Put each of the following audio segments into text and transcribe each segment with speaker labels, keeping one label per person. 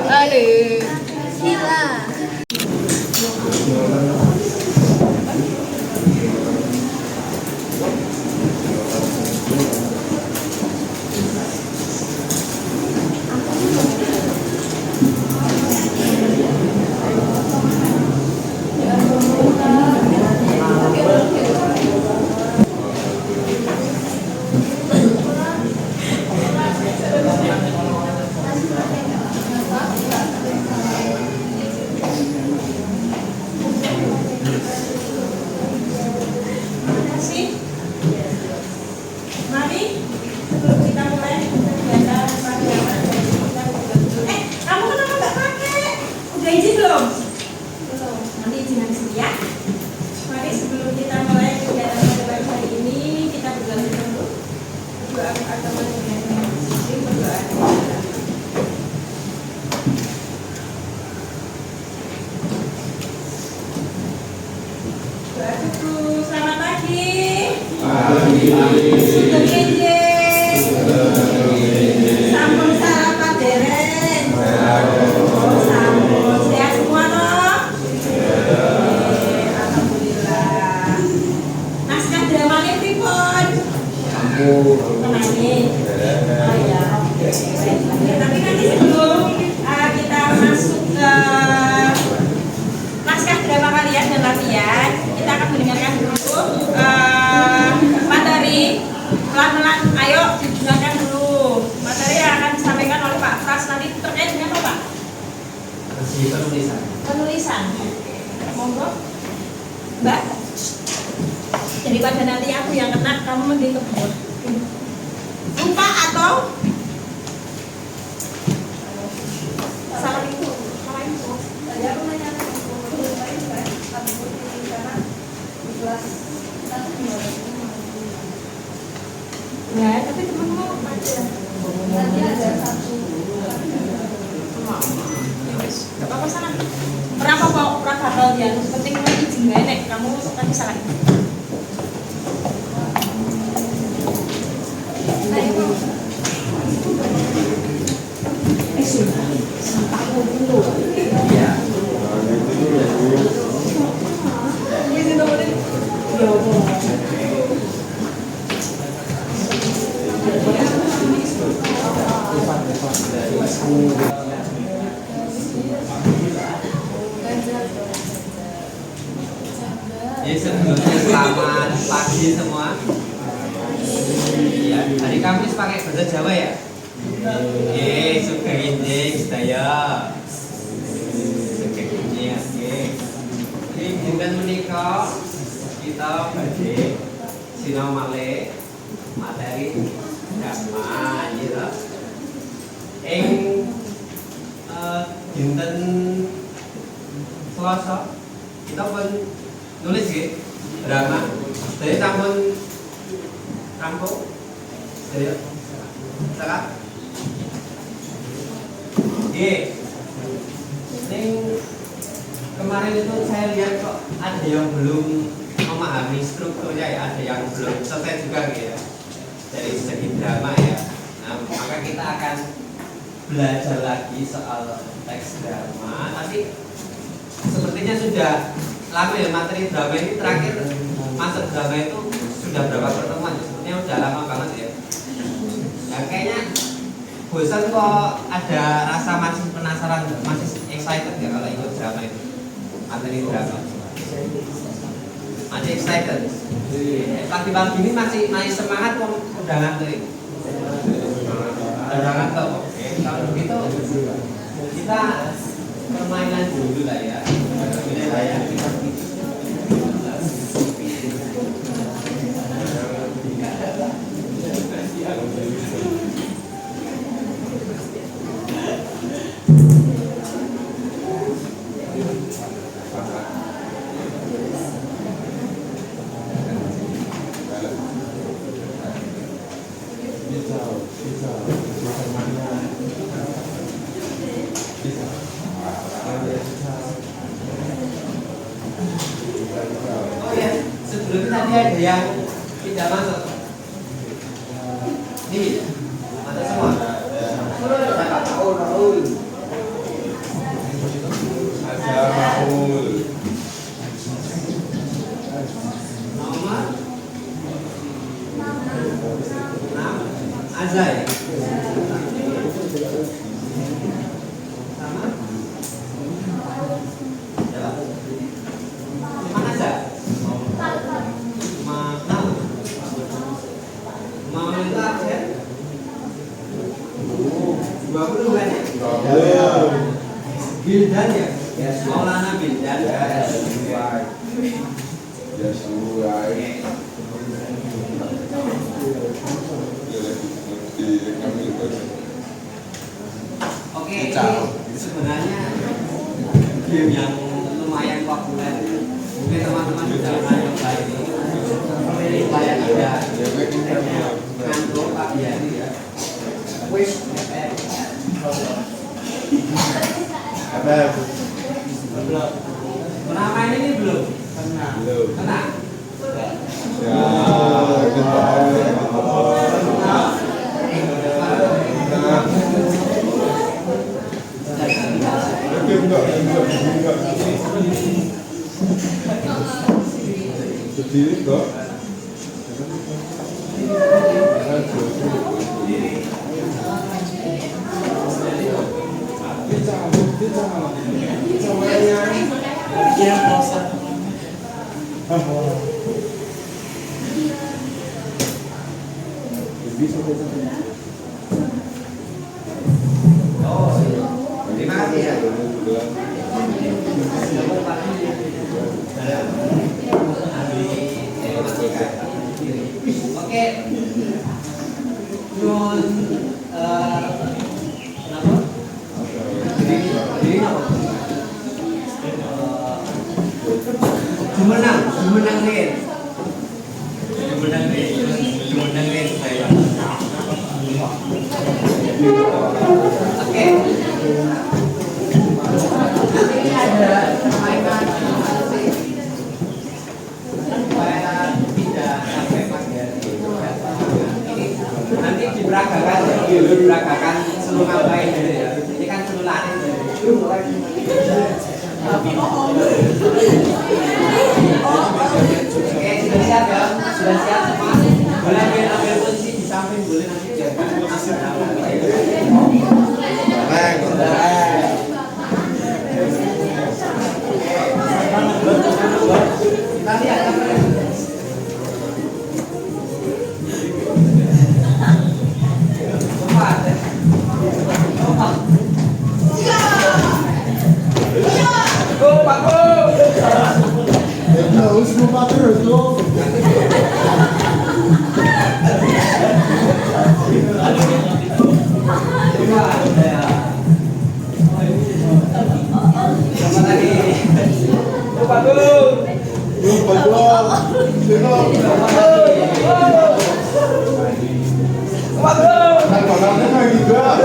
Speaker 1: balik. Gila.
Speaker 2: Selamat pagi. Sampun sarapan dereng. Sampun sehat semua toh? Alhamdulillah. Naskah dramanya pripun? Menangis. Oh ya, oke. Tapi nanti sebelum kita masuk ke naskah drama kalian dan latihan, kita akan mendengarkan dulu materi pelan-pelan. Ayo didengarkan dulu materi yang akan disampaikan oleh Pak Pras nanti terkait dengan apa, Pak? Penulisan. Monggo, Mbak. Daripada nanti aku yang kena, kamu mending kebun. Lupa atau salah itu? Saya menanyakan ya, tapi temanmu ada. Nanti ada satu. Gak apa-apa sana. Berapa kok prakabel dia? Penting lagi jenggenek. Kamu tadi salah. Sudah. Sampai dulu. Ya.
Speaker 3: Ya, sebelumnya selamat pagi semua. Ya, hari Kamis pakai bahasa Jawa ya? Suka injek sedaya. Suka injek, oke. Ini dinten menika kita badhe sinau malih materi drama gitu. Dinten Selasa kita pun nulis gitu drama. Jadi sampun rampung. Jadi sekarang kemarin itu saya lihat kok ada yang belum memahami strukturnya ya, ada yang belum selesai juga gitu ya dari segi drama ya. Nah, maka kita akan belajar lagi soal teks drama. Tapi sepertinya sudah lama ya materi drama ini, terakhir masuk drama itu sudah berapa pertemuan ya? Sepertinya sudah lama banget ya. Nah, kayaknya bosan kok, ada rasa masih penasaran, masih excited ya kalau ikut drama itu, materi drama masih excited. Pagi-pagi ini masih semangat kok, udah ngantuk. Udah ngantuk. Oke, kalau begitu kita permainan dulu lah ya. Oh ya, sebelumnya tadi ada yang tidak masuk. Ini ada semua. Bildan ya? Ya, Maulana Bildan. Oke, ini sebenarnya game yang lumayan populer. Mungkin teman-teman bisa nyoba ini. Lumayan ada. Ngantuk pagi hari ya. Wis belum. Pernah main ini belum? Belum. Pernah?
Speaker 4: Ya, Berdiri kok.
Speaker 3: Terima kasih ya. Oke. Nun kenapa? Jadi apa? Jumenang Rin. Jumenang Rin saya. Oke. Nanti ada permainan supaya tidak sampai pagi hari. Nanti diberagakan seluruh ngapain gitu ya. Ini kan seluruh lari. Oke, sudah siap ya? Sudah siap semua? Boleh ambil posisi di samping, boleh nanti jaga. Kita lihat apa ya?
Speaker 4: Harus lupa terus dong. Lupa dong. Kan malamnya juga.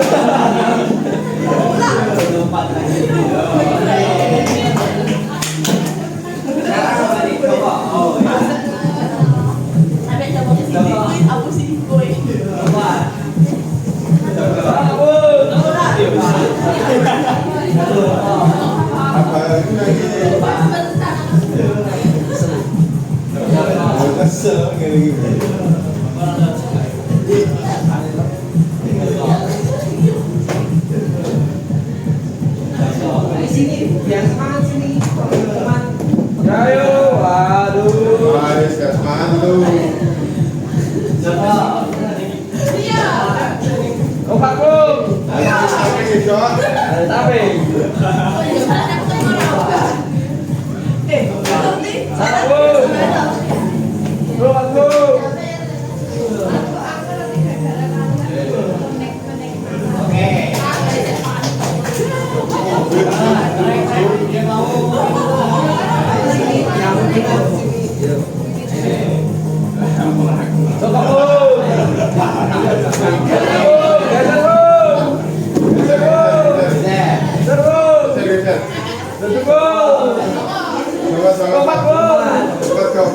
Speaker 4: Apa itu lagi? Kesel kayak gitu.
Speaker 3: Di sini, biar semangat sini, teman-teman.
Speaker 5: Ayo, waduh.
Speaker 4: Ayo, semangat lu.
Speaker 5: Kompak bro.
Speaker 4: Ayo, tapi hijau.
Speaker 5: Ada tapi. Sana bro. Kompak bro.
Speaker 3: Oke.
Speaker 5: Kompak bro. Kompak bro.
Speaker 4: Cepat kau.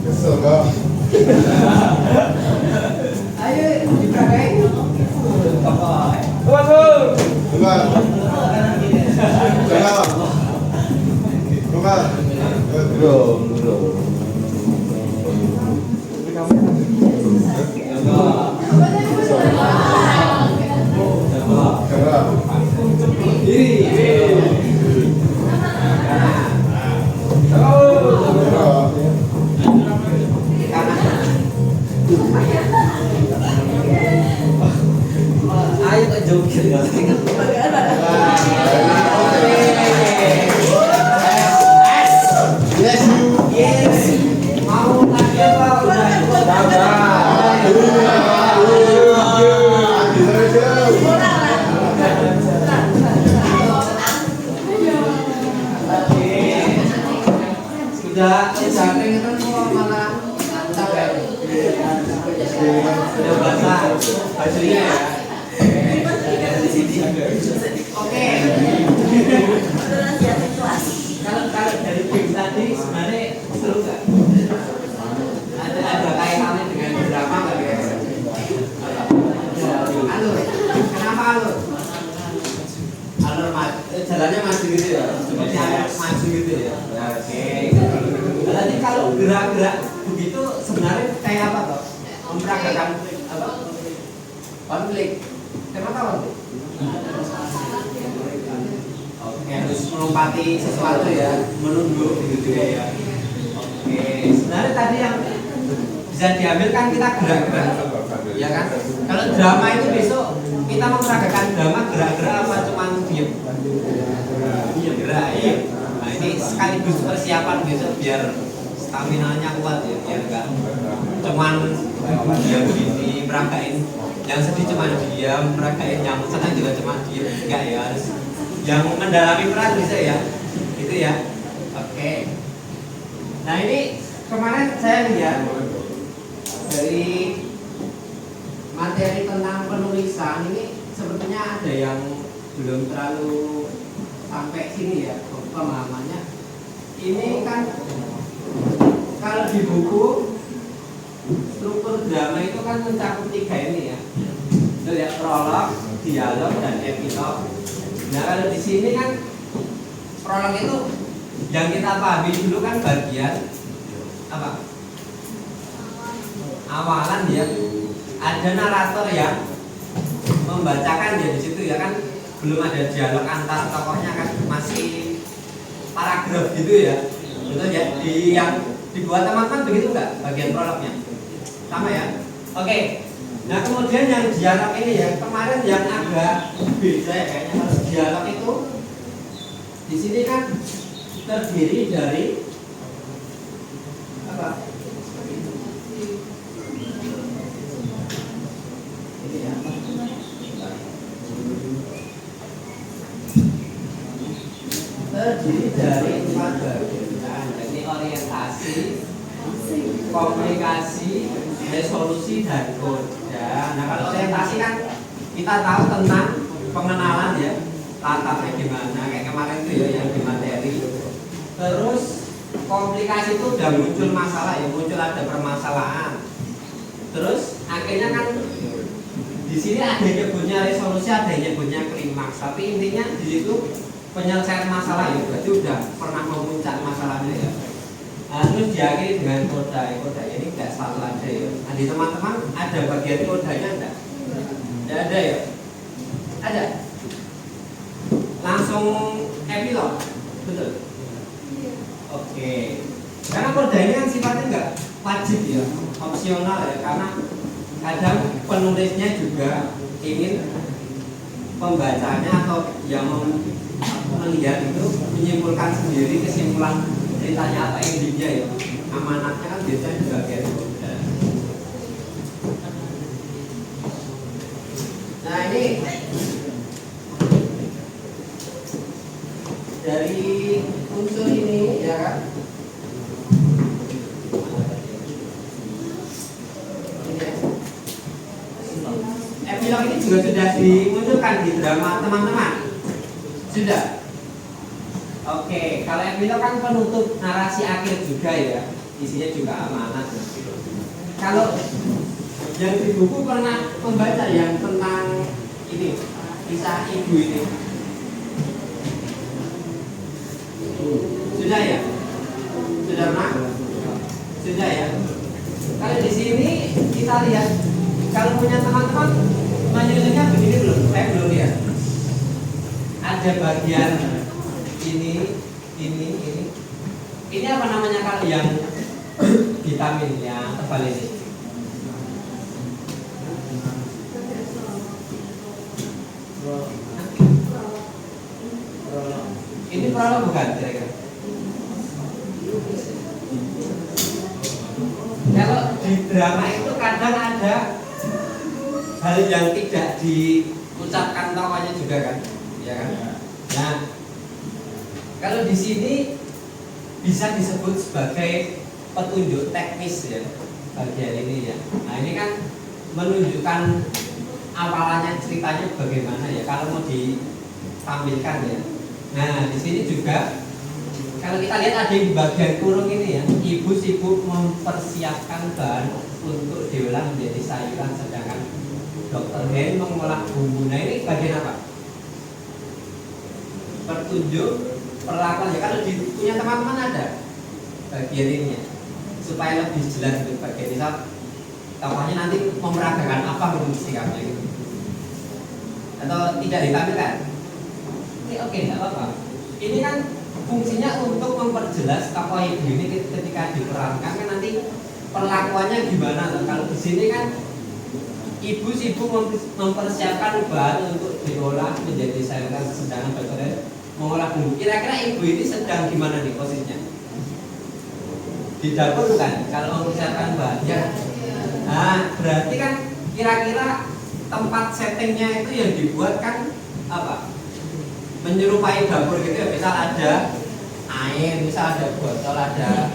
Speaker 4: Kesel kau.
Speaker 3: Ayo, Joget ya.
Speaker 4: Yes, you.
Speaker 3: Yes. Mau lagi apa? Udah ikut.
Speaker 4: Adi terus.
Speaker 3: Sudah keringatan kok malah capek. Sudah basah bajunya ya. Oke. Kalau dari game tadi sebenarnya seru nggak? Ada kaitannya dengan drama nggak ya? Alur, kenapa alur? Alur jalannya maju gitu ya, seperti alur maju gitu ya. Oke. Nanti kalau gerak-gerak begitu sebenarnya kayak apa toh? Memperagakan apa? Konflik. Kenapa konflik? Oke, harus melompati sesuatu ya, menunduk gitu ya. Oke, sebenarnya tadi yang bisa diambil kan kita gerak-gerak, ya kan? Kalau drama itu besok kita memperagakan drama gerak-gerak apa cuma diem? Gerak ya. Nah ini sekaligus persiapan besok biar stamina-nya kuat ya, biar enggak cuman diam gini meragain yang sedih cuma diam, meragain yang senang juga cuma diam, enggak ya, harus yang mendalami peran bisa ya, gitu ya. Oke. Nah ini kemarin saya lihat dari materi tentang penulisan ini sepertinya ada yang belum terlalu sampai sini ya pemahamannya. Ini kan kalau di buku struktur drama itu kan mencakup 3 ini ya. Itu ya, prolog, dialog, dan epilog. Nah kalau di sini kan prolog itu yang kita pahami dulu kan bagian apa? Awalan ya. Ada narator yang membacakan ya di situ ya kan, belum ada dialog antar tokohnya kan, masih paragraf gitu ya. Betul ya? Yang dibuat teman-teman begitu enggak bagian prolognya? Sama ya? Oke. Nah kemudian yang dialog ini ya, kemarin yang agak beda ya kayaknya. Kalau dialog itu di sini kan terdiri dari apa? Ini ya. Terdiri dari 4 bagian. Ini orientasi, komunikasi, resolusi, dan koda. Nah kalau orientasi kan kita tahu tentang pengenalan ya, latarnya gimana, kayak kemarin itu ya yang di materi. Terus komplikasi itu udah muncul masalah ya, muncul ada permasalahan. Terus akhirnya kan di sini ada yang nyebutnya resolusi, ada yang nyebutnya klimaks. Tapi intinya di situ penyelesaian masalah ya, berarti udah pernah memuncak masalahnya ya. Nah, terus diakhiri dengan koda. Koda ini nggak selalu ada ya. Nah, di teman-teman ada bagian kodanya enggak? Tidak ada ya? Ada? Langsung epilog? Betul? Oke. Karena koda ini kan sifatnya enggak wajib ya, opsional ya. Karena kadang penulisnya juga ingin pembacanya atau yang melihat itu menyimpulkan sendiri kesimpulan ceritanya apa endingnya ya. Amanatnya kan biasanya di bagian koda. Nah ini dari unsur ini ya kan, epilog ini juga sudah dimunculkan di drama teman-teman. Sudah. Oke, kalau epilog kan penutup narasi akhir juga ya, isinya juga amanat. Kalau yang di buku pernah membaca yang tentang ini, kisah ibu ini? Sudah ya? Sudah pernah? Sudah ya? Kalau di sini kita lihat, kalau punya teman-teman menyusunnya begini belum? Saya belum lihat. Ada bagian ini. Ini apa namanya kalau yang vitamin yang tebal ini? Ini prolog bukan kira-kira? Kalau di drama itu kadang ada hal yang tidak diucapkan tokohnya juga kan, ya kan? Nah, kalau di sini bisa disebut sebagai petunjuk teknis ya bagian ini ya. Nah ini kan menunjukkan awalannya ceritanya bagaimana ya kalau mau ditampilkan ya. Nah di sini juga kalau kita lihat ada di bagian kurung ini ya, ibu sibuk mempersiapkan bahan untuk diolah menjadi sayuran, sedangkan Dokter Hen mengolah bumbu. Nah ini bagian apa? Petunjuk perlakuan ya. Kalau di punya teman-teman ada bagian ini ya, supaya lebih jelas untuk bagian ini. Tokohnya nanti memeragakan apa menurut sikapnya gitu, atau tidak ditampilkan? Ini oke, tidak apa-apa. Ini kan fungsinya untuk memperjelas tokoh ibu ini ketika diperankan kan nanti perlakuannya gimana. Kalau di sini kan ibu sibuk mempersiapkan bahan untuk diolah menjadi sayuran, sedangkan dokter mengolah bumbu. Kira-kira ibu ini sedang gimana nih posisinya? Di dapur kan? Kalau mempersiapkan bahannya. Nah, berarti kan kira-kira tempat settingnya itu yang dibuat kan apa? Menyerupai dapur gitu ya. Misal ada air, misal ada botol, ada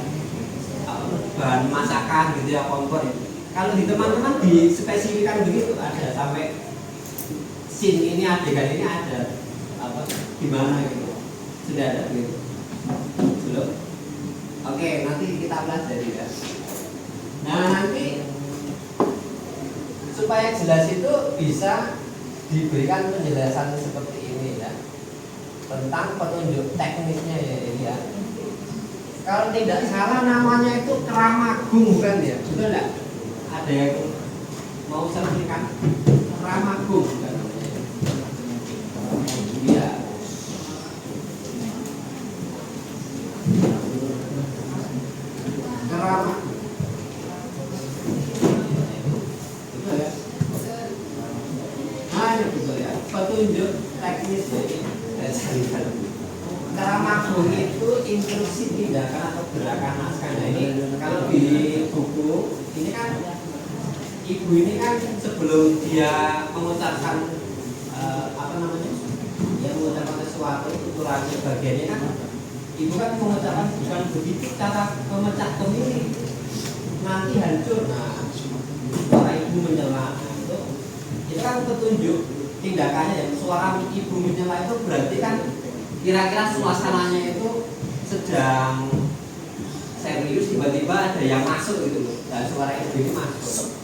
Speaker 3: bahan masakan gitu ya, kompor ya. Kalau di teman-teman dispesifikan begitu, ada sampai scene ini, adegan ini ada apa gimana gitu, sudah ada gitu belum? Oke, nanti kita pelajari ya. Nah nanti supaya jelas itu bisa diberikan penjelasan seperti ini ya, tentang petunjuk teknisnya ya ini ya. Kalau tidak salah namanya itu Keramagung kan ya, betul enggak? Ada yang mau sertifikat Keramagung kan? Iya. Keramagung. Betul ya? Nah ini betul ya. Petunjuk teknis ya ini. Keramagung itu instruksi tindakan atau gerakan naskah. Nah ini kalau di buku ini kan ibu ini kan sebelum dia mengucapkan apa namanya, dia mengucapkan sesuatu tuturannya bagiannya kan ibu kan mengucapkan bukan begitu cara memecah ini nanti hancur. Nah suara ibu menyela itu kan petunjuk tindakannya ya. Suara ibu menyela itu berarti kan kira-kira suasananya itu sedang serius, tiba-tiba ada yang masuk gitu loh, dan suara ibu ini masuk.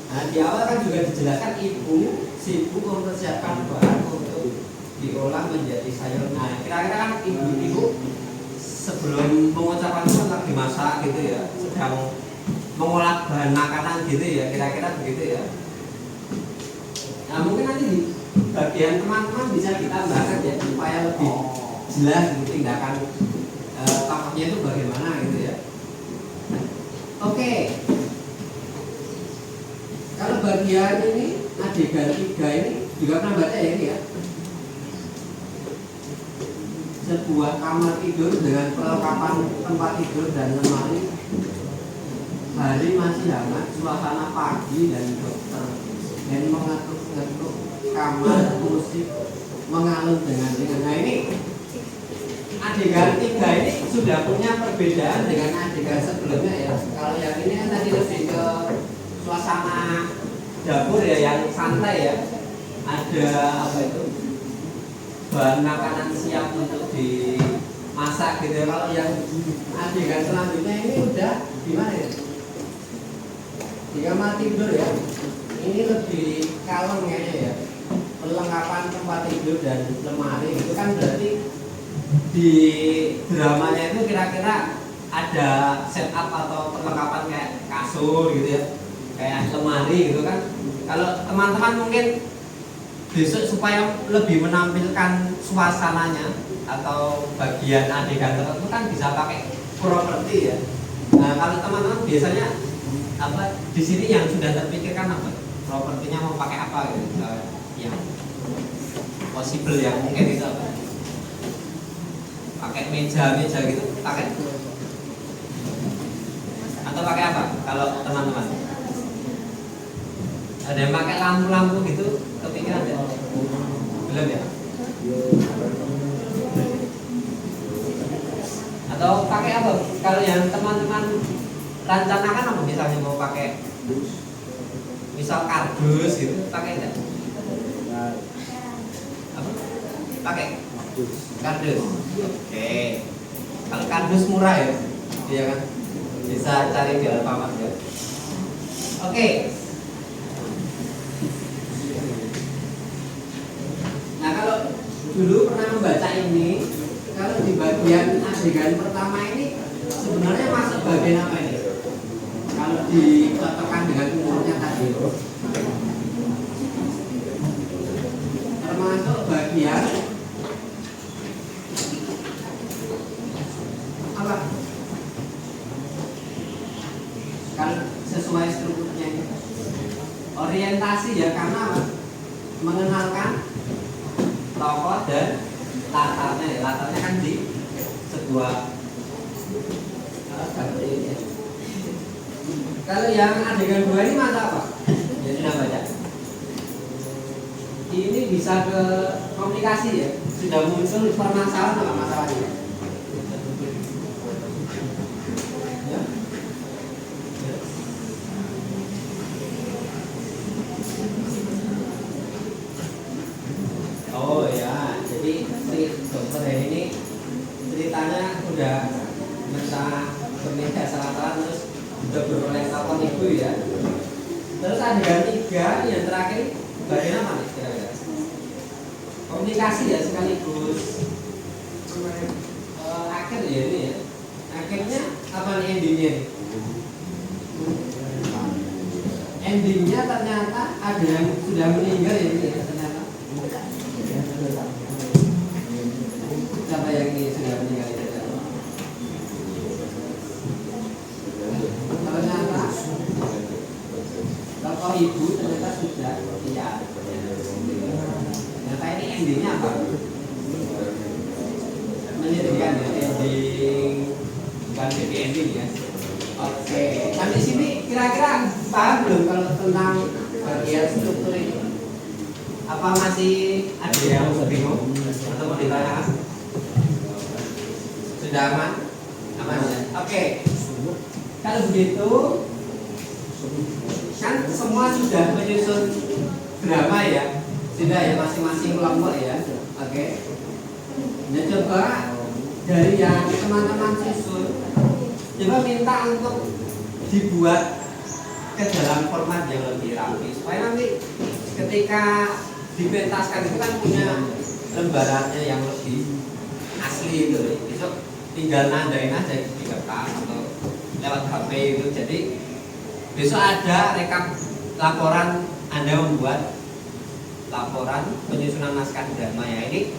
Speaker 3: Nah di awal kan juga dijelaskan ibu sibuk mempersiapkan bahan untuk diolah menjadi sayur. Nah kira-kira kan ibu-ibu sebelum mengucapkan itu lagi masak gitu ya, sedang mengolah bahan makanan gitu ya, kira-kira begitu ya. Nah mungkin nanti di bagian teman-teman bisa ditambahkan ya supaya lebih jelas gitu, tindakan tokohnya itu bagaimana gitu ya. Oke. Kalau bagian ini adegan 3 ini juga pernah baca ya ini ya. Sebuah kamar tidur dengan perlengkapan tempat tidur dan lemari. Hari masih hangat, suasana pagi dan dokter dan mengatur-ngatur kamar, musik mengalun dengan ringan. Nah ini adegan 3 ini sudah punya perbedaan dengan adegan sebelumnya ya. Kalau yang ini kan tadi lebih ke suasana dapur ya, yang santai ya. Ada apa itu, bahan makanan siap untuk dimasak gitu. Kalau yang adegan selanjutnya ini udah gimana ya? Di kamar tidur ya. Ini lebih kalem kayaknya ya. Perlengkapan tempat tidur dan lemari itu kan berarti di dramanya itu kira-kira ada setup atau perlengkapan kayak kasur gitu ya, kayak lemari gitu kan. Kalau teman-teman mungkin besok supaya lebih menampilkan suasananya atau bagian adegan tertentu kan bisa pakai properti ya. Nah kalau teman-teman biasanya apa di sini yang sudah terpikirkan apa? Propertinya mau pakai apa gitu? Yang possible yang mungkin itu apa? pakai meja gitu, pakai atau pakai apa kalau teman-teman? Ada yang pakai lampu-lampu gitu, kepikiran ya? Belum ya? Atau pakai apa? Kalau yang teman-teman rencanakan apa? Misalnya mau pakai misal kardus gitu, pakai enggak? Apa? Pakai kardus. Oke. Kalau kardus murah ya, iya kan? Bisa cari di Alfamart ya. Oke. Nah kalau dulu pernah membaca ini, kalau di bagian adegan pertama ini sebenarnya masuk bagian apa ini? Kalau dicocokkan dengan umurnya tadi, termasuk bagian apa? Kalau sesuai strukturnya ini, orientasi ya, karena apa? Mengenalkan tokoh dan latarnya. Latarnya kan di sebuah kalau yang adegan 2 ini masa apa? Jadi kita baca. Ini bisa ke komunikasi ya. Sudah muncul permasalahan apa masalahnya? Ya. Oh ya, jadi si dokter ini ceritanya udah mentah kemeja salah terus udah beroleh telepon ibu ya. Terus adegan 3 yang terakhir bagian apa nih kira-kira? Komunikasi ya sekaligus akhir ya ini ya. Akhirnya apa nih endingnya? Endingnya ternyata ada yang sudah meninggal ya ini ya ternyata. Siapa yang ini sudah meninggal ya? Ternyata tokoh ibu ternyata sudah tidak. Ternyata ini endingnya apa? Menyedihkan ya, ending bukan happy ending ya. Oke, sampai sini kira-kira paham belum kalau tentang bagian struktur ini? Apa masih ada yang bingung atau mau ditanyakan? Sudah aman? Aman ya? Oke. Kalau begitu kan semua sudah menyusun drama ya, sudah ya masing-masing kelompok ya. Oke. Nah coba dari yang teman-teman susun, coba minta untuk dibuat ke dalam format yang lebih rapi supaya nanti ketika dipentaskan itu kan punya lembarannya yang lebih asli itu. Besok tinggal nandain aja di kertas atau lewat HP itu. Jadi besok ada rekap laporan Anda membuat laporan penyusunan naskah drama ya. Ini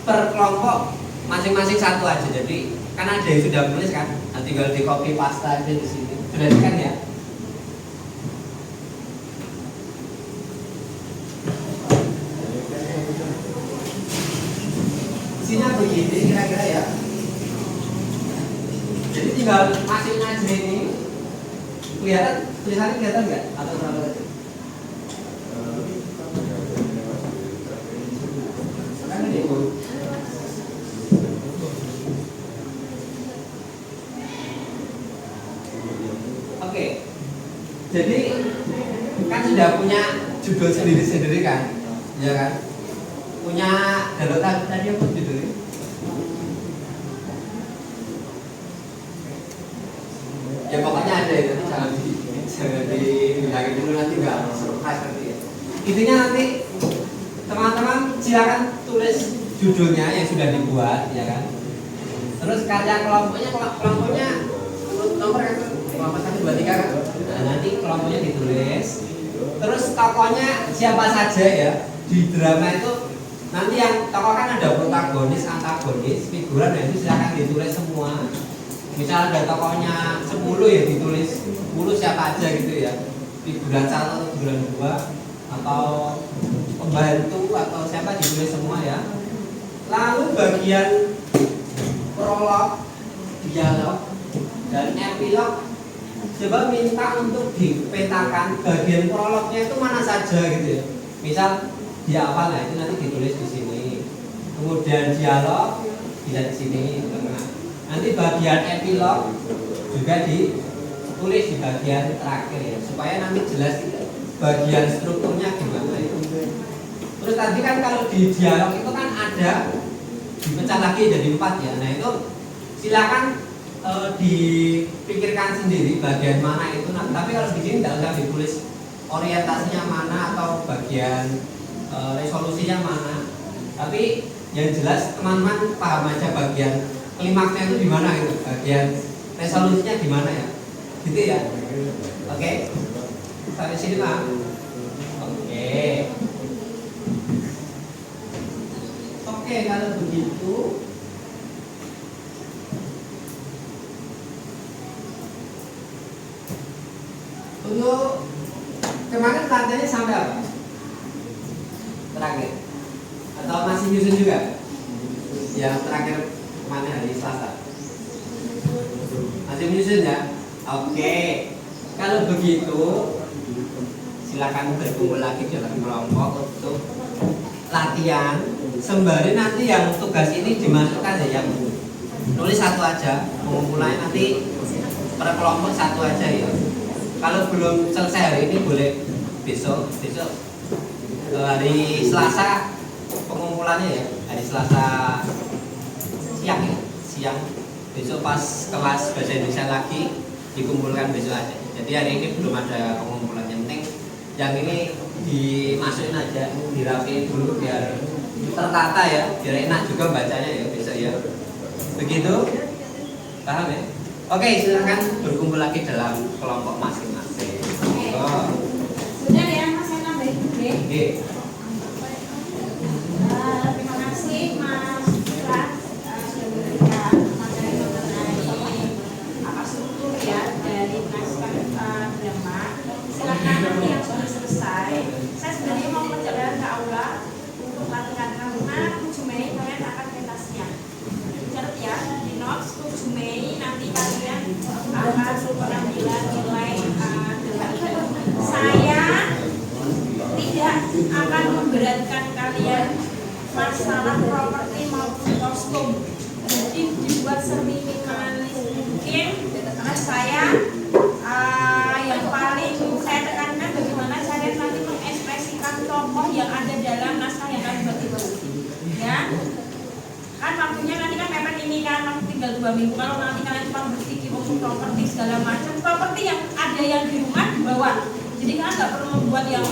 Speaker 3: per kelompok masing-masing satu aja. Jadi kan ada yang sudah menulis kan, nah, tinggal di copy paste aja di sini. Sudah kan ya? Isinya begini kira-kira ya. Jadi tinggal masukin aja ini. Kelihatan tulisannya kelihatan nggak? Atau terlalu kecil? Kan ini Bu. Oke. Jadi kan sudah punya judul sendiri-sendiri kan? Ya kan? Punya dalutan tadi apa judulnya? Ya pokoknya ada itu, jangan dibilangin dulu nanti nggak surprise nanti ya. Intinya nanti teman-teman silakan tulis judulnya yang sudah dibuat ya kan. Terus karya kelompoknya nomor kan? Kelompok 1, 2, 3 kan? Nah nanti kelompoknya ditulis. Terus tokohnya siapa saja ya di drama itu. Nanti yang tokoh kan ada protagonis, antagonis, figuran, dan itu silakan ditulis semua. Misal ada tokohnya 10 ya ditulis 10 siapa aja gitu ya. Figuran 1 atau figuran 2 atau pembantu atau siapa ditulis semua ya. Lalu bagian prolog, dialog, dan epilog. Coba minta untuk dipetakan bagian prolognya itu mana saja gitu ya. Misal dia apa lah itu nanti ditulis di sini. Kemudian dialog bisa di sini di tengah. Nanti bagian epilog juga ditulis di bagian terakhir ya, supaya nanti jelas bagian strukturnya gimana itu. Terus tadi kan kalau di dialog itu kan ada dipecah lagi jadi 4 ya. Nah itu silakan dipikirkan sendiri bagian mana itu. Nah, tapi kalau di sini tidak usah ditulis orientasinya mana atau bagian resolusinya mana. Tapi yang jelas teman-teman paham aja bagian klimaksnya itu di mana itu, bagian resolusinya di mana ya, gitu ya. Oke, sampai sini Pak. Oke, kalau begitu. Untuk kemarin latihannya sampai apa? Terakhir? Atau masih nyusun juga? Yang terakhir kemarin hari Selasa? Masih menyusun ya? Oke. Kalau begitu silakan berkumpul lagi dalam kelompok untuk latihan. Sembari nanti yang tugas ini dimasukkan ya, yang nulis satu aja, pengumpulannya nanti per kelompok satu aja ya. Kalau belum selesai hari ini boleh besok hari Selasa pengumpulannya ya, hari Selasa siang ya, siang besok pas kelas bahasa Indonesia lagi dikumpulkan besok aja. Jadi hari ini belum ada pengumpulan, yang penting yang ini dimasukin aja, dirapiin dulu biar tertata ya, biar enak juga bacanya ya besok ya. Begitu, paham ya? Oke, silakan berkumpul lagi dalam kelompok masing-masing.
Speaker 2: Sudah ya, Mas saya nambahin dulu ya. Terima kasih Mas Pras sudah memberikan materi mengenai apa struktur ya dari naskah drama. Silakan nanti yang sudah selesai. Saya sebenarnya mau perjalanan ke aula untuk latihan karena 7 Mei kalian akan pentasnya. Catat ya, di notes 7 Mei nanti kalian akan pengambilan nilai saya tidak akan memberatkan kalian masalah properti maupun kostum. Jadi dibuat seminimalis mungkin. Karena saya yang paling saya tekankan bagaimana cara nanti mengekspresikan tokoh yang ada dalam naskah yang kalian buat itu. Ya. Kan waktunya nanti kan mepet ini kan waktu tinggal 2 minggu. Kalau nanti kalian cuma berpikir untuk properti segala macam, properti yang ada yang di rumah dibawa. Jadi kalian nggak perlu membuat yang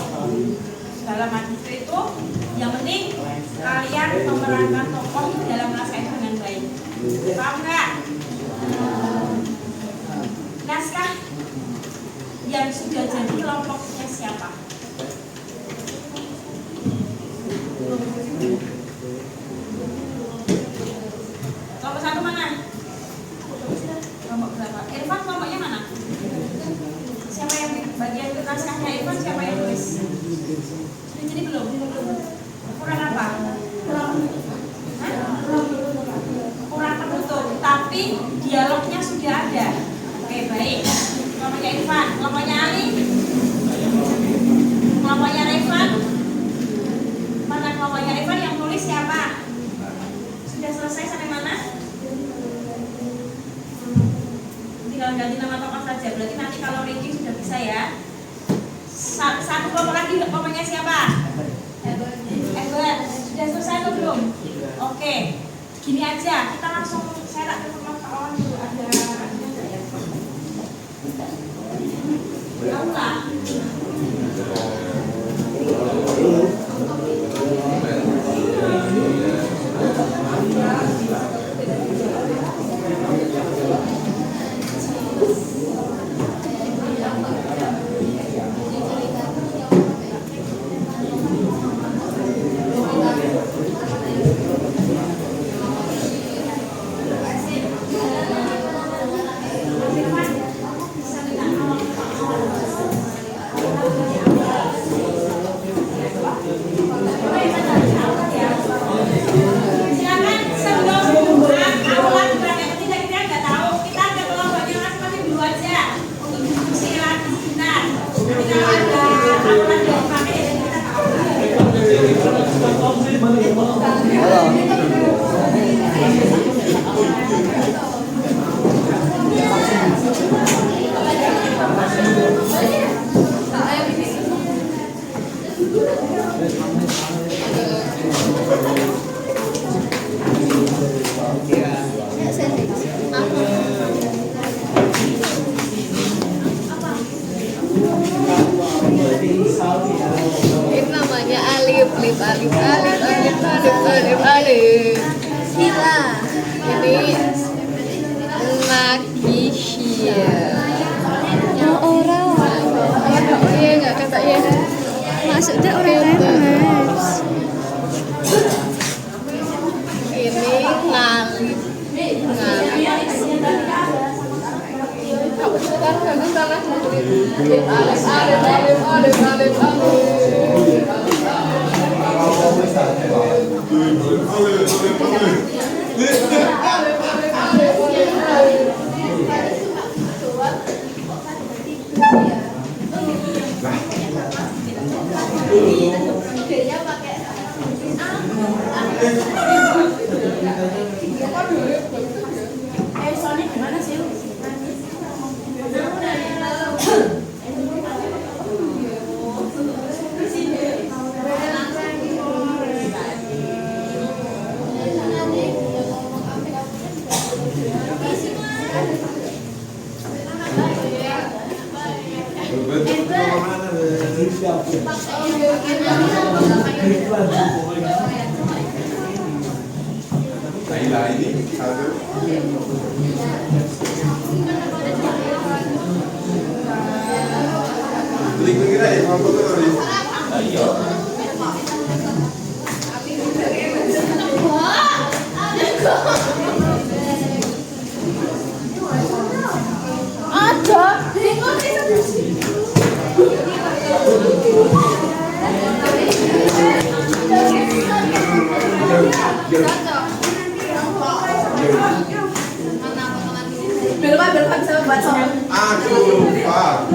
Speaker 2: segala macam itu. Yang penting kalian memerankan tokoh itu dalam naskah itu dengan baik. Paham nggak? Naskah yang sudah jadi kelompoknya siapa? Kelompok 1 mana? Kelompok berapa? Irfan kelompoknya mana? Siapa yang bagian naskahnya Irfan siapa yang tulis? Sudah jadi belum? Kurang apa? Kurang tertutup, tapi dialognya sudah ada. Oke, baik. Kelompoknya Irfan, kelompoknya Ali, kelompoknya Revan. Mana kelompoknya Revan yang tulis siapa? Sudah selesai sampai mana? Tinggal ganti nama tokoh saja. Berarti nanti kalau ranking sudah bisa ya. Satu kelompok lagi, kelompoknya siapa? Edward. Sudah selesai atau belum? Oke. Gini aja, kita langsung saya tak telepon kawan dulu ada enggak ya? Tahu lah.
Speaker 1: Ini namanya alif, alif, alif, alif, alif, alif, alif, alif. Sila. Ini Magisya.
Speaker 6: Oh, orang.
Speaker 1: Oh iya nggak kata ya.
Speaker 6: Maksudnya orang lemes.
Speaker 1: Ini ngalif, ngalif. Kamu sekarang kan salah. Alif, alif, alif, alif, alif, alif,
Speaker 2: Soalnya gimana sih?
Speaker 4: Laila ini satu. Klik kita ya, mau foto tadi. Ayo.
Speaker 2: Belum bisa baca.
Speaker 4: Aku lupa.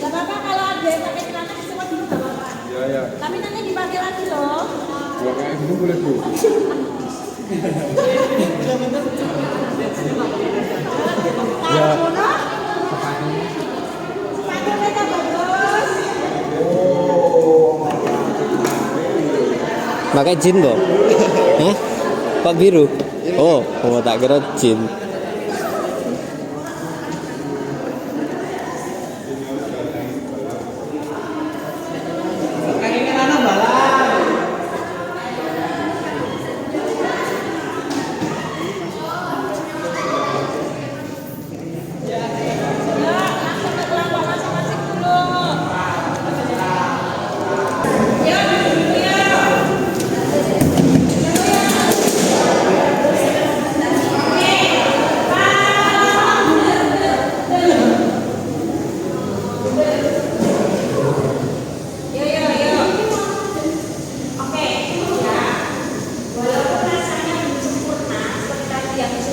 Speaker 2: Gak apa-apa kalau ada yang pakai celana semua dulu gak apa-apa.
Speaker 5: Ya.
Speaker 2: Tapi nanti dipakai lagi loh.
Speaker 5: Kalau kayak gitu boleh Bu. Ya.
Speaker 2: Sepatu mereka bagus.
Speaker 3: Pakai jin kok? Hah? Kok biru? Oh, tak kira jin.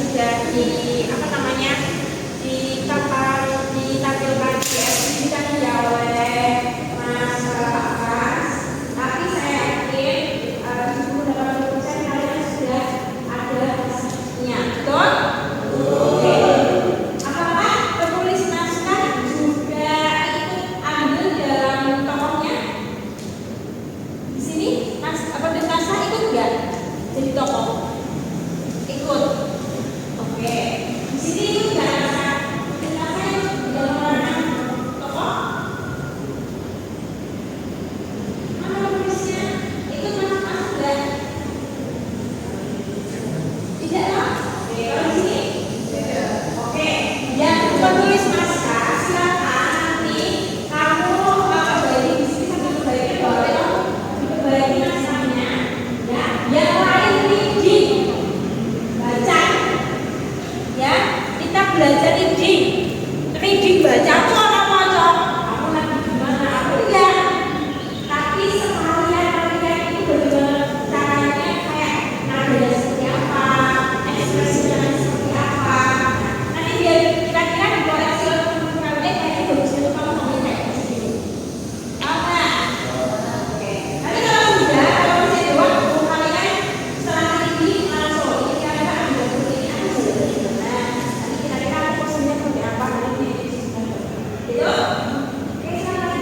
Speaker 2: sudah di apa namanya ditampilkan di exhibition ya oleh Mas Akas, tapi saya yakin 70-80% kalian sudah ada hasilnya, betul? Oke. Apakah penulis naskah juga ikut ambil dalam tokohnya? Di sini penulis naskah ikut nggak jadi tokoh? Ikut. Oke. Di sini ikut nggak naskah? Penulis naskah ikut di dalam peranan tokoh? Mana penulisnya? Ikut masuk nggak? Tidak lah. Oke, kalau di sini. Oke, yang penulis naskah silakan nanti kamu bagi di sini sambil membaiki boleh kamu membaiki naskahnya, ya. Yang lain reading, baca, ya. Kita belajar reading baca tuh orang pojok. Kamu lagi gimana? Aku enggak. Tapi sekalian kalian itu bagaimana caranya kayak nadanya seperti apa, ekspresinya seperti apa. Nanti biar kira-kira dikoreksi oleh teman-teman kalian kayaknya bagus itu kalau ngomongin kayak gini. Apa? Oke. Nanti kalau udah, kalau masih ada waktu kalian setelah ini langsung ini kira-kira ambil buku ini aku sudah gimana. Nanti kira-kira posisinya seperti apa nanti di sini. Gitu. Oke, silakan.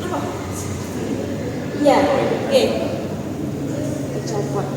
Speaker 2: Apa? Iya, oke. Copot.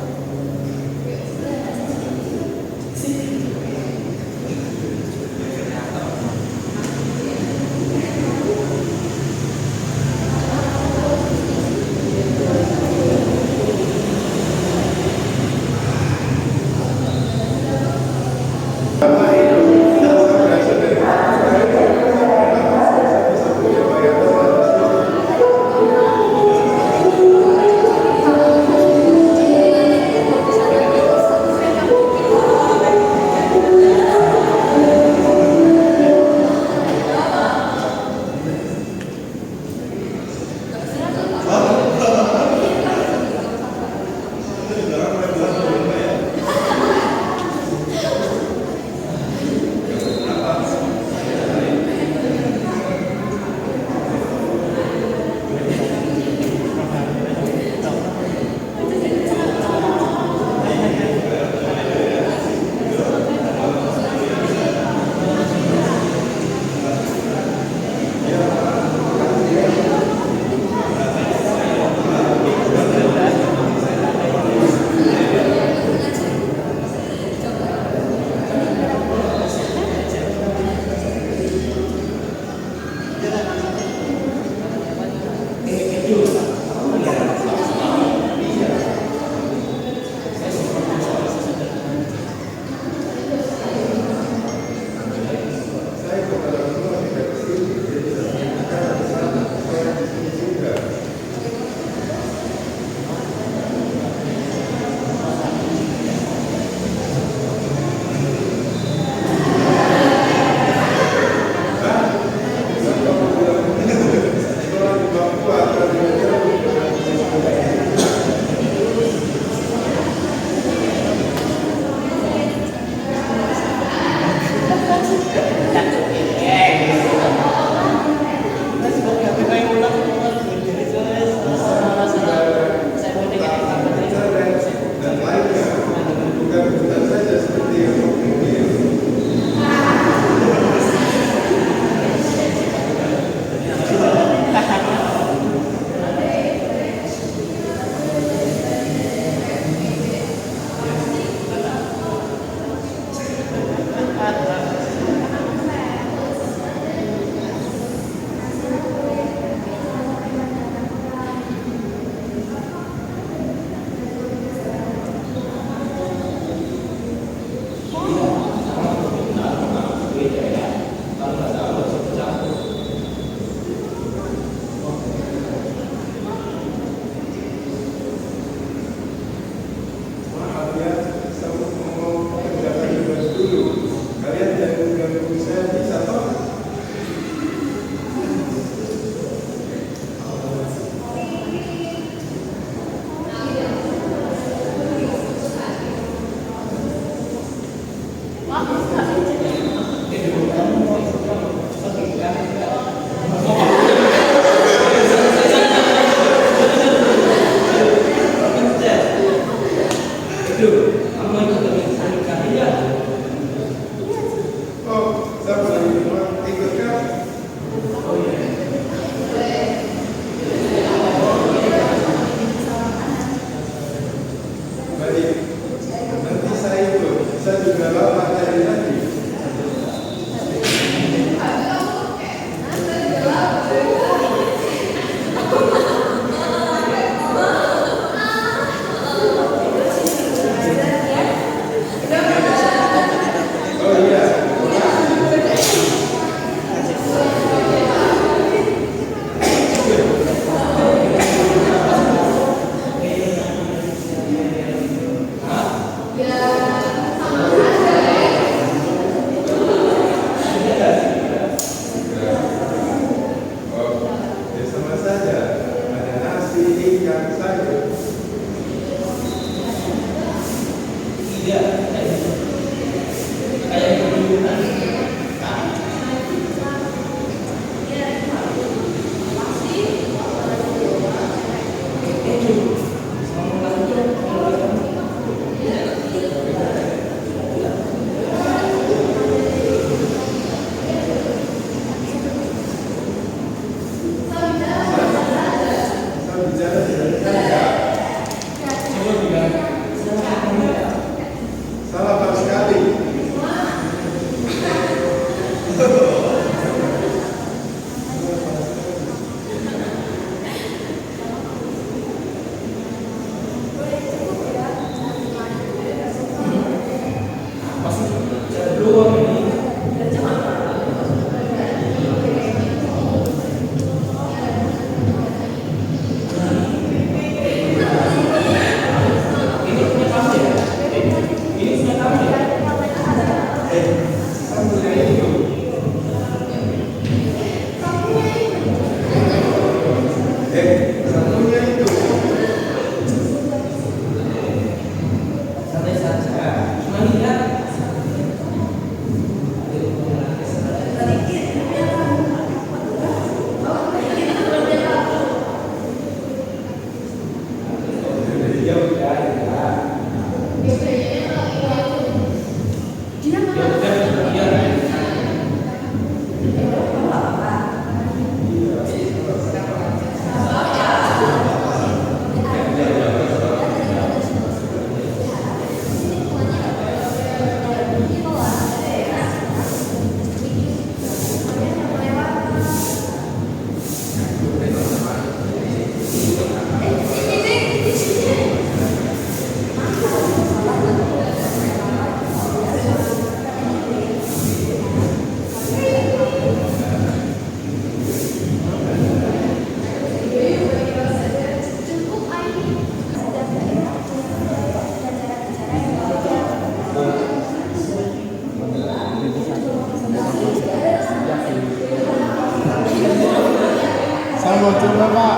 Speaker 5: Saya mau coba Pak.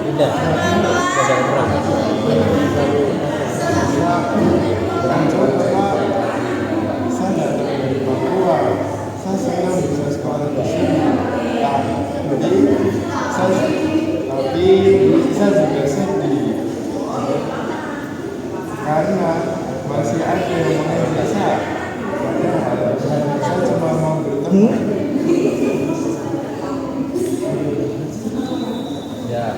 Speaker 7: Tidak. Tidak berat.
Speaker 5: Saya coba Pak. Saya datang dari Papua. Saya senang bisa sekolah di sini. Tapi saya juga sedih karena masih ada yang mengajak saya. Padahal saya cuma mau bertemu.
Speaker 7: Ya.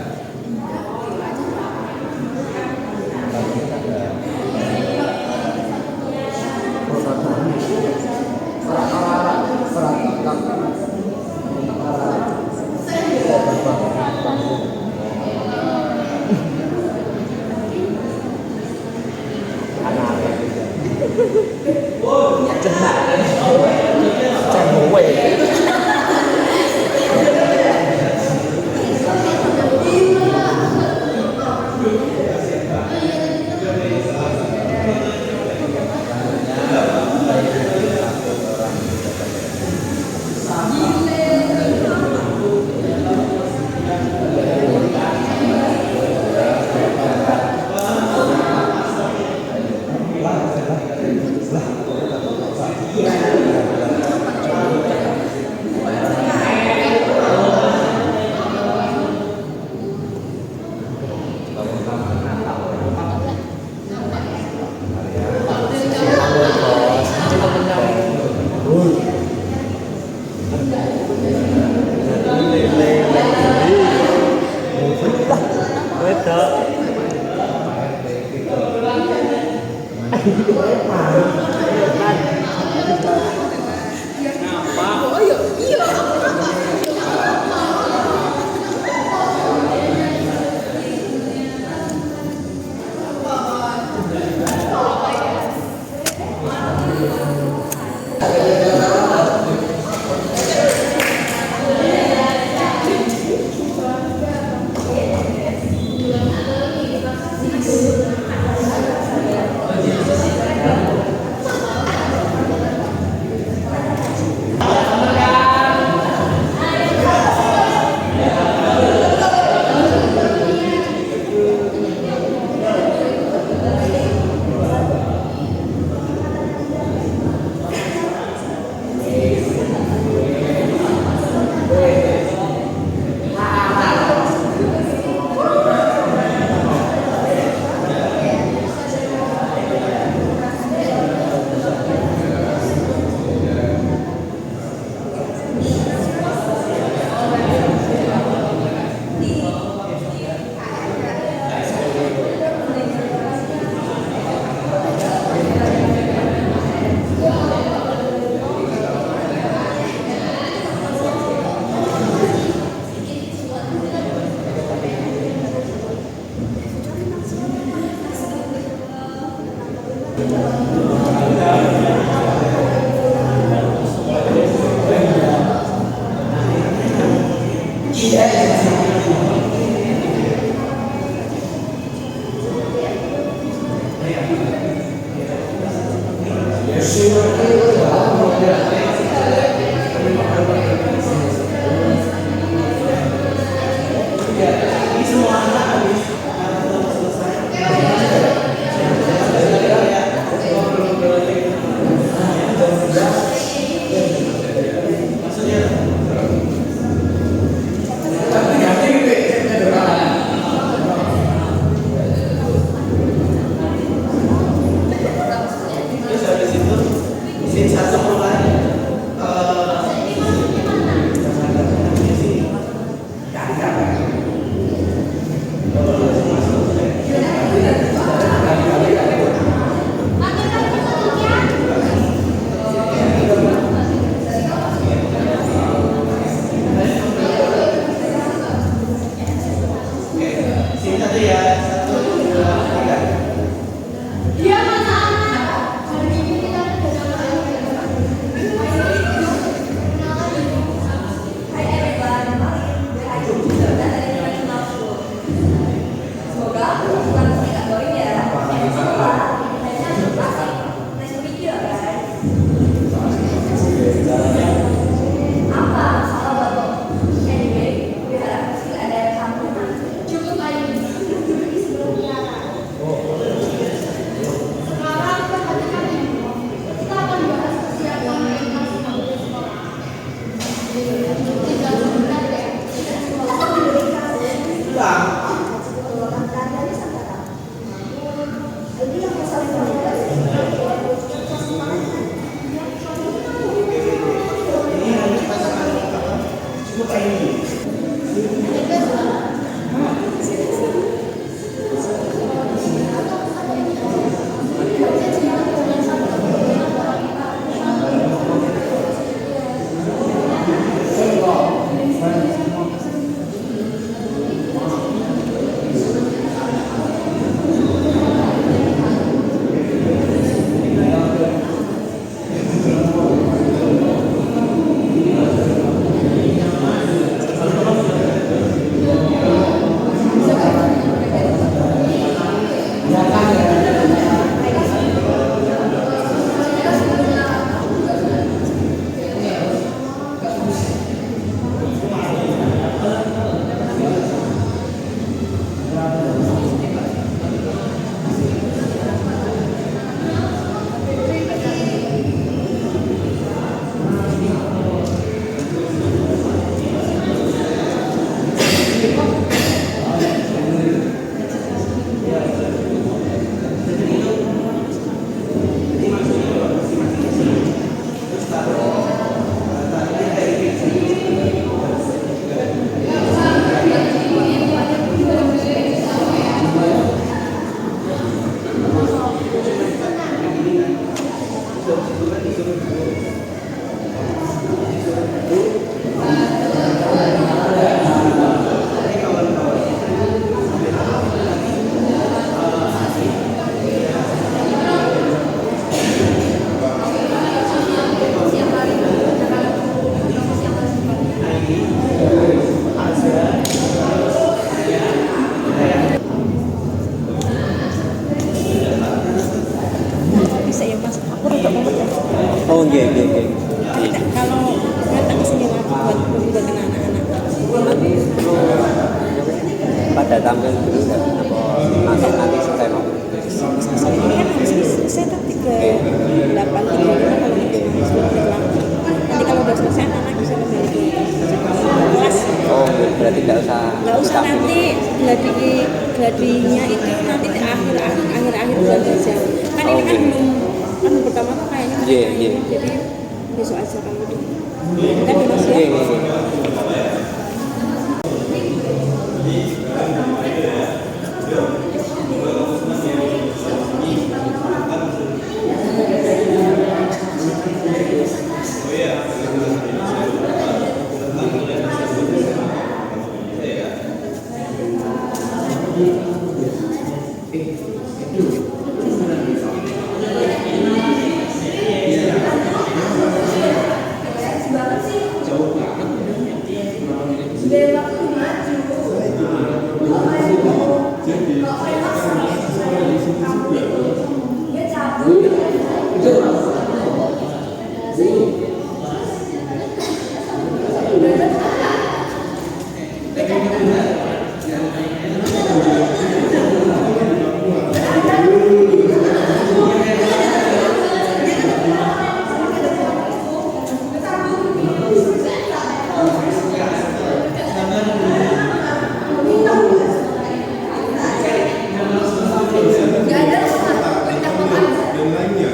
Speaker 3: Oh iya iya iya.
Speaker 2: Kalau datang ke sini lagi buat anak-anak.
Speaker 3: Nanti perlu pada tampil dulu kan atau nanti selesai mau.
Speaker 2: Ini kan harus selesai tadi ke 8.35 kalau gitu. Nanti kalau udah selesai anak bisa kembali ke kelas.
Speaker 3: Oh berarti nggak usah.
Speaker 2: Nggak usah nanti gladinya itu nanti di akhir bulan aja. Kan ini kan belum pertama tuh kayaknya jadi besok aja kalau itu. Kan Mas ya.
Speaker 5: ini akan sekolah di sini juga. Dan lainnya.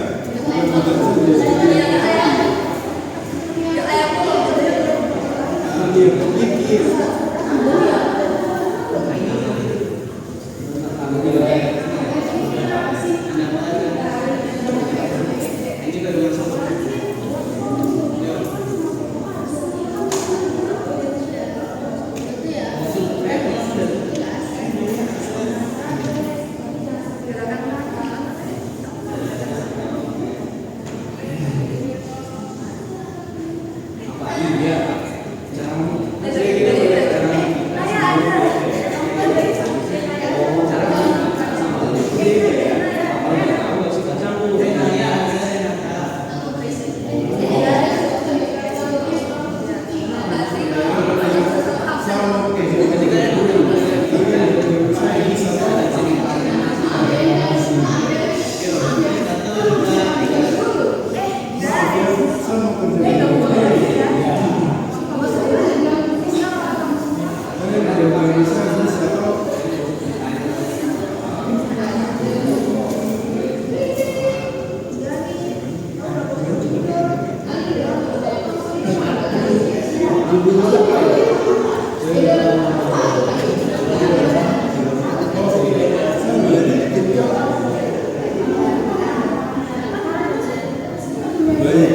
Speaker 5: Baik,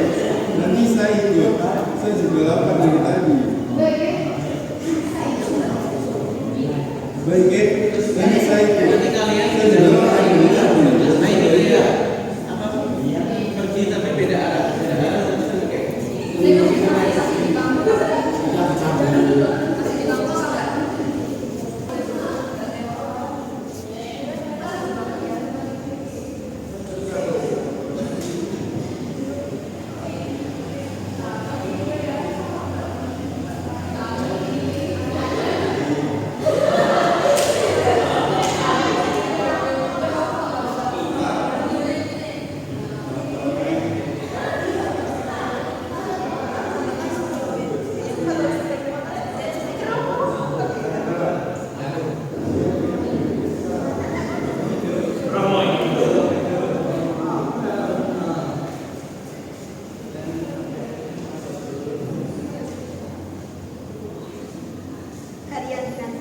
Speaker 5: nanti saya ikut. Saya juga lapar dari tadi. Baik, nanti saya ikut. Saya juga lapar dari tadi.
Speaker 8: Pergi tapi beda arah.
Speaker 9: Harian dengan